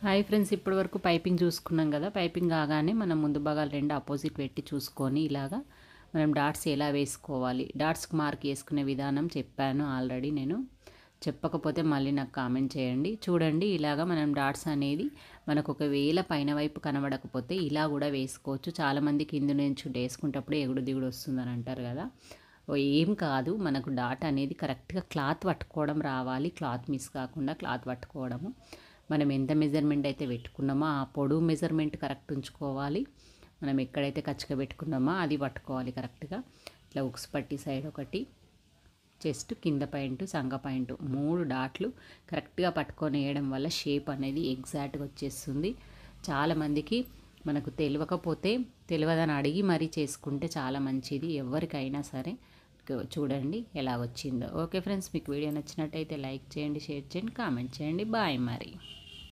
Hi friends, ఇప్పటి వరకు piping చూసుకున్నాం కదా. పైపింగ్ కాగానే మనం ముందు భాగాలు రెండు ఆపోజిట్ పెట్టి చూసుకొని ఇలాగా మనం డాట్స్ ఎలా వేసుకోవాలి, డాట్స్కి మార్క్ వేసుకునే విధానం చెప్పాను ఆల్రెడీ. నేను చెప్పకపోతే మళ్ళీ నాకు కామెంట్ చేయండి. చూడండి, ఇలాగా మనం డాట్స్ అనేది మనకు ఒకవేళ పైన వైపు కనబడకపోతే ఇలా కూడా వేసుకోవచ్చు. చాలామంది కింద నుంచి వేసుకునేటప్పుడు ఎగుడు దిగుడు వస్తుందని అంటారు కదా. ఏం కాదు, మనకు డాట్ అనేది కరెక్ట్గా క్లాత్ పట్టుకోవడం రావాలి. క్లాత్ మిస్ కాకుండా క్లాత్ పట్టుకోవడము, మనం ఎంత మెజర్మెంట్ అయితే పెట్టుకున్నామో ఆ పొడవు మెజర్మెంట్ కరెక్ట్ ఉంచుకోవాలి. మనం ఎక్కడైతే కచ్చిగా పెట్టుకున్నామో అది పట్టుకోవాలి కరెక్ట్గా. ఇట్లా ఉక్స్ పట్టి సైడ్ ఒకటి, చెస్ట్ కింద పాయింట్, సంగ పాయింట్ 3 డాట్లు కరెక్ట్గా పట్టుకొని వేయడం వల్ల షేప్ అనేది ఎగ్జాక్ట్గా వచ్చేస్తుంది. చాలామందికి మనకు తెలియదని అడిగి మరీ చేసుకుంటే చాలా మంచిది ఎవరికైనా సరే. చూడండి ఎలా వచ్చిందో. ఓకే ఫ్రెండ్స్, మీకు వీడియో నచ్చినట్టయితే లైక్ చేయండి, షేర్ చేయండి, కామెంట్ చేయండి. బాయ్ మరి.